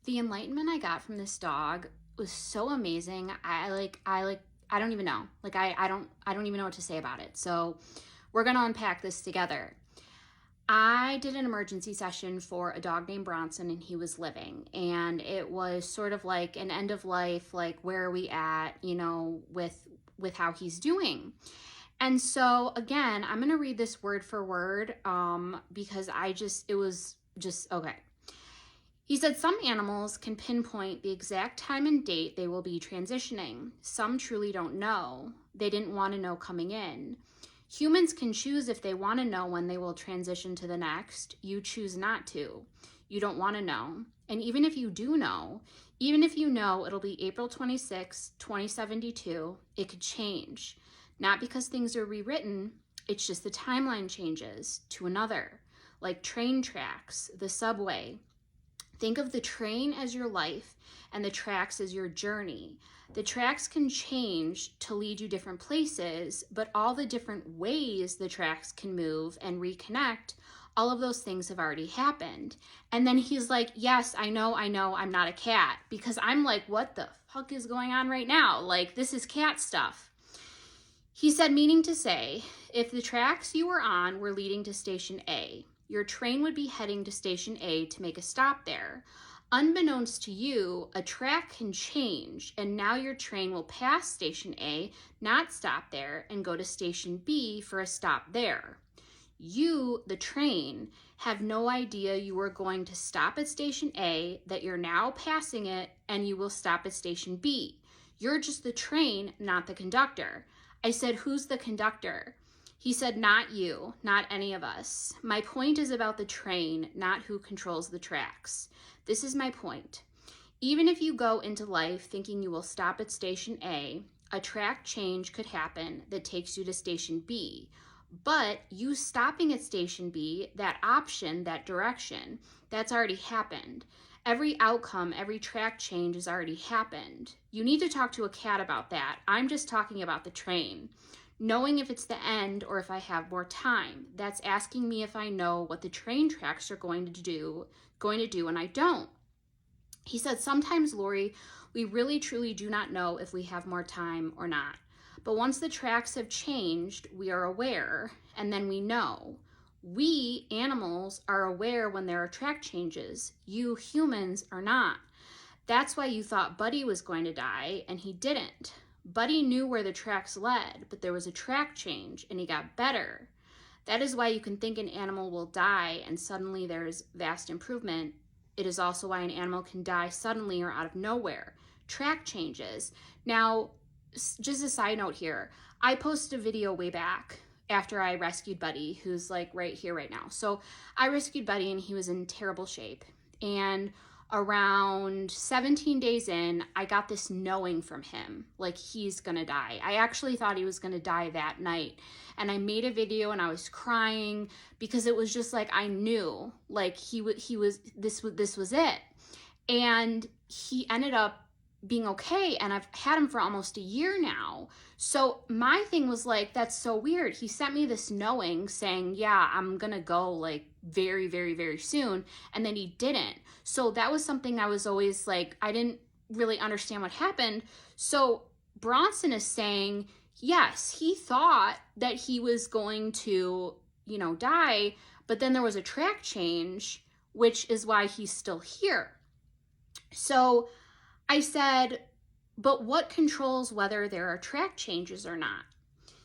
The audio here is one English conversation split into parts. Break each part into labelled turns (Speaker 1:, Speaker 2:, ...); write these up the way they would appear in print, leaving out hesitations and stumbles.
Speaker 1: The enlightenment I got from this dog was so amazing. I don't even know. I don't even know what to say about it. So we're going to unpack this together. I did an emergency session for a dog named Bronson, and he was living, and it was sort of like an end of life, like where are we at, with how he's doing. And so again, I'm going to read this word for word because it was just okay. He said, some animals can pinpoint the exact time and date they will be transitioning. Some truly don't know. They didn't want to know coming in. Humans can choose if they want to know when they will transition to the next. You choose not to. You don't want to know. And even if you do know, even if you know it'll be April 26, 2072, it could change. Not because things are rewritten, it's just the timeline changes to another, like train tracks, the subway. Think of the train as your life and the tracks as your journey. The tracks can change to lead you different places, but all the different ways the tracks can move and reconnect, all of those things have already happened. And then he's like, yes, I know, I'm not a cat. Because I'm like, what the fuck is going on right now? Like, this is cat stuff. He said, meaning to say, if the tracks you were on were leading to station A, your train would be heading to station A to make a stop there. Unbeknownst to you, a track can change, and now your train will pass station A, not stop there, and go to station B for a stop there. You, the train, have no idea you are going to stop at station A, that you're now passing it, and you will stop at station B. You're just the train, not the conductor. I said, who's the conductor? He said, not you, not any of us. My point is about the train, not who controls the tracks. This is my point. Even if you go into life thinking you will stop at station A, a track change could happen that takes you to station B. But you stopping at station B, that option, that direction, that's already happened. Every outcome, every track change has already happened. You need to talk to a cat about that. I'm just talking about the train. Knowing if it's the end or if I have more time. That's asking me if I know what the train tracks are going to do, and I don't. He said, sometimes, Lori, we really truly do not know if we have more time or not. But once the tracks have changed, we are aware, and then we know. We, animals, are aware when there are track changes. You, humans, are not. That's why you thought Buddy was going to die, and he didn't. Buddy knew where the tracks led, but there was a track change, and he got better. That is why you can think an animal will die, and suddenly there is vast improvement. It is also why an animal can die suddenly or out of nowhere. Track changes. Now, just a side note here, I posted a video way back after I rescued Buddy, who's like right here right now. So I rescued Buddy, and he was in terrible shape. And around 17 days in, I got this knowing from him, like he's gonna die. I actually thought he was gonna die that night. And I made a video, and I was crying because it was just like, I knew, like this was it. And he ended up being okay, and I've had him for almost a year now. So my thing was like, that's so weird. He sent me this knowing saying, yeah, I'm gonna go like very, very, very soon, and then he didn't. So that was something I was always like, I didn't really understand what happened. So Bronson is saying, yes, he thought that he was going to, die, but then there was a track change, which is why he's still here. So I said, but what controls whether there are track changes or not?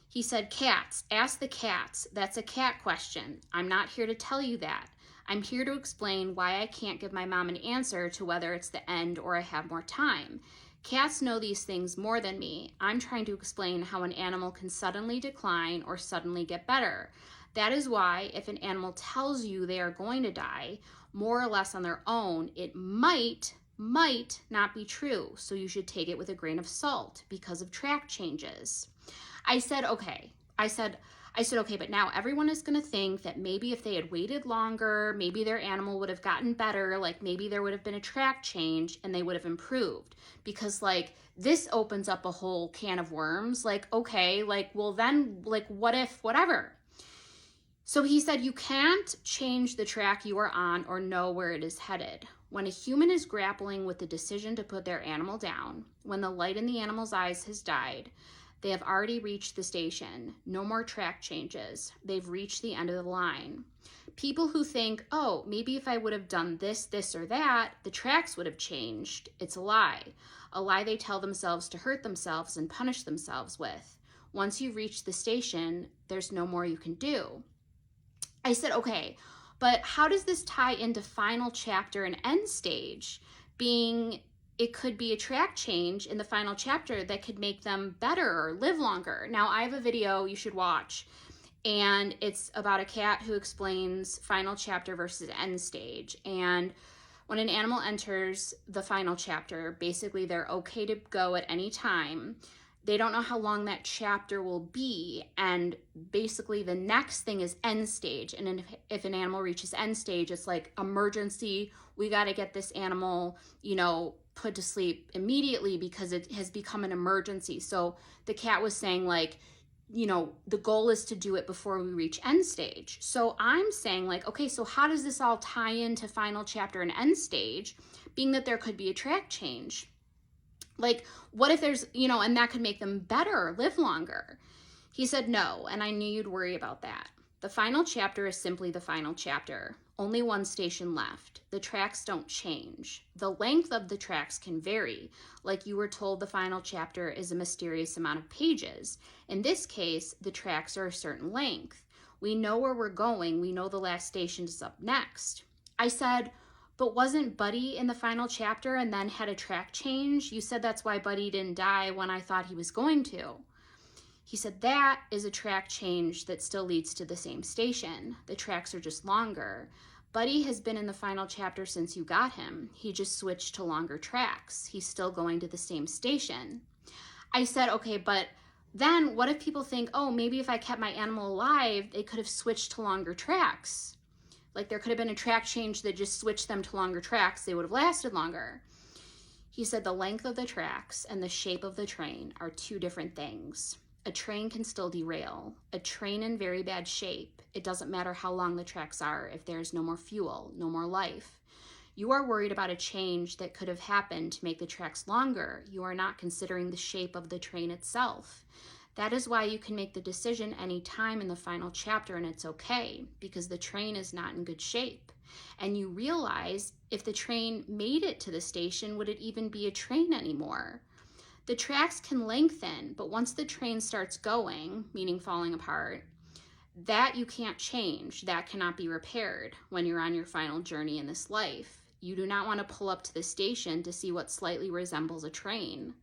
Speaker 1: He said, cats. Ask the cats. That's a cat question. I'm not here to tell you that. I'm here to explain why I can't give my mom an answer to whether it's the end or I have more time. Cats know these things more than me. I'm trying to explain how an animal can suddenly decline or suddenly get better. That is why if an animal tells you they are going to die, more or less on their own, it might not be true. So you should take it with a grain of salt because of track changes. I said, okay. I said, okay, but now everyone is going to think that maybe if they had waited longer, maybe their animal would have gotten better. Like maybe there would have been a track change and they would have improved, because like this opens up a whole can of worms. Like, okay, like, well then, like, what if, whatever. So he said, you can't change the track you are on or know where it is headed. When a human is grappling with the decision to put their animal down, when the light in the animal's eyes has died, they have already reached the station. No more track changes. They've reached the end of the line. People who think, oh, maybe if I would have done this, this, or that, the tracks would have changed. It's a lie they tell themselves to hurt themselves and punish themselves with. Once you've reached the station, there's no more you can do. I said, okay, but how does this tie into final chapter and end stage? Being it could be a track change in the final chapter that could make them better or live longer. Now, I have a video you should watch, and it's about a cat who explains final chapter versus end stage. And when an animal enters the final chapter, basically they're okay to go at any time. They don't know how long that chapter will be, and basically the next thing is end stage. And if an animal reaches end stage, it's like emergency. We got to get this animal, put to sleep immediately because it has become an emergency. So the cat was saying like, the goal is to do it before we reach end stage. So I'm saying like, okay, so how does this all tie into final chapter and end stage, being that there could be a track change? Like, what if there's, and that could make them better or live longer? He said no, and I knew you'd worry about that. The final chapter is simply the final chapter. Only one station left. The tracks don't change. The length of the tracks can vary. Like you were told the final chapter is a mysterious amount of pages. In this case, the tracks are a certain length. We know where we're going. We know the last station is up next. I said, but wasn't Buddy in the final chapter and then had a track change? You said that's why Buddy didn't die when I thought he was going to. He said that is a track change that still leads to the same station. The tracks are just longer. Buddy has been in the final chapter since you got him. He just switched to longer tracks. He's still going to the same station. I said, okay, but then what if people think, oh, maybe if I kept my animal alive, they could have switched to longer tracks? Like there could have been a track change that just switched them to longer tracks. They would have lasted longer. He said the length of the tracks and the shape of the train are two different things. A train can still derail. A train in very bad shape. It doesn't matter how long the tracks are if there's no more fuel, no more life. You are worried about a change that could have happened to make the tracks longer. You are not considering the shape of the train itself. That is why you can make the decision any time in the final chapter and it's okay, because the train is not in good shape. And you realize if the train made it to the station, would it even be a train anymore? The tracks can lengthen, but once the train starts going, meaning falling apart, that you can't change. That cannot be repaired when you're on your final journey in this life. You do not want to pull up to the station to see what slightly resembles a train.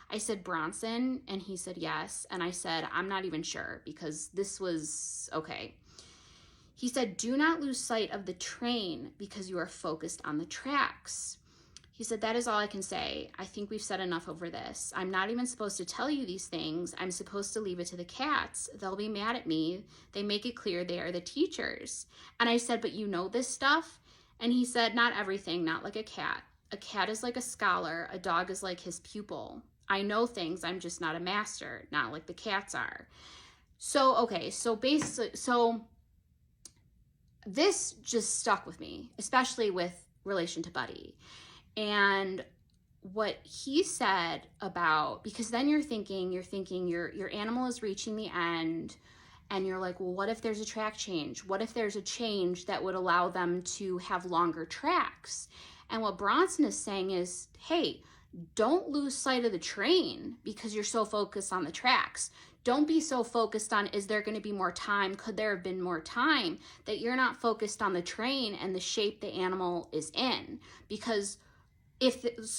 Speaker 1: I said, Bronson, and he said yes. And I said, I'm not even sure because this was okay. He said, do not lose sight of the train because you are focused on the tracks. He said, that is all I can say. I think we've said enough over this. I'm not even supposed to tell you these things. I'm supposed to leave it to the cats. They'll be mad at me. They make it clear they are the teachers. And I said, but you know this stuff? And he said, not everything, not like a cat. A cat is like a scholar. A dog is like his pupil. I know things, I'm just not a master, not like the cats are. So, okay, so basically, this just stuck with me, especially with relation to Buddy. And what he said about, because then you're thinking your animal is reaching the end, and you're like, well, what if there's a track change? What if there's a change that would allow them to have longer tracks? And what Bronson is saying is, hey, don't lose sight of the train because you're so focused on the tracks. Don't be so focused on, is there going to be more time? Could there have been more time? That you're not focused on the train and the shape the animal is in. Because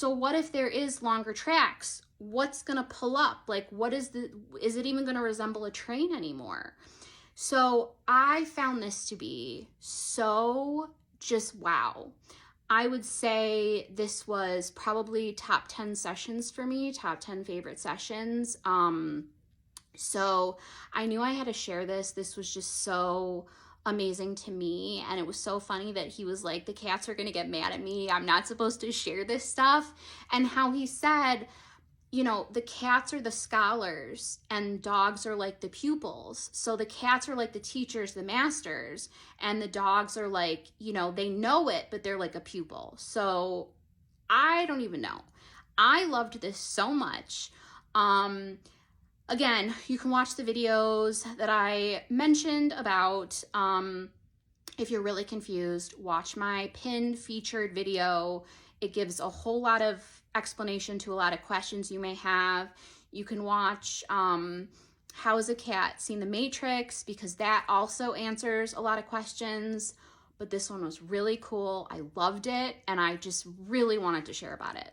Speaker 1: what if there is longer tracks? What's going to pull up? Like, is it even going to resemble a train anymore? So I found this to be so just wow. I would say this was probably top 10 sessions for me, top 10 favorite sessions. So I knew I had to share this. This was just so amazing to me. And it was so funny that he was like, the cats are going to get mad at me. I'm not supposed to share this stuff. And how he said, you know, the cats are the scholars and dogs are like the pupils. So the cats are like the teachers, the masters, and the dogs are like, you know, they know it, but they're like a pupil. So I don't even know. I loved this so much. Again, you can watch the videos that I mentioned about. If you're really confused, watch my pinned featured video. It gives a whole lot of explanation to a lot of questions you may have. You can watch How Has a Cat Seen the Matrix, because that also answers a lot of questions. But this one was really cool. I loved it, and I just really wanted to share about it.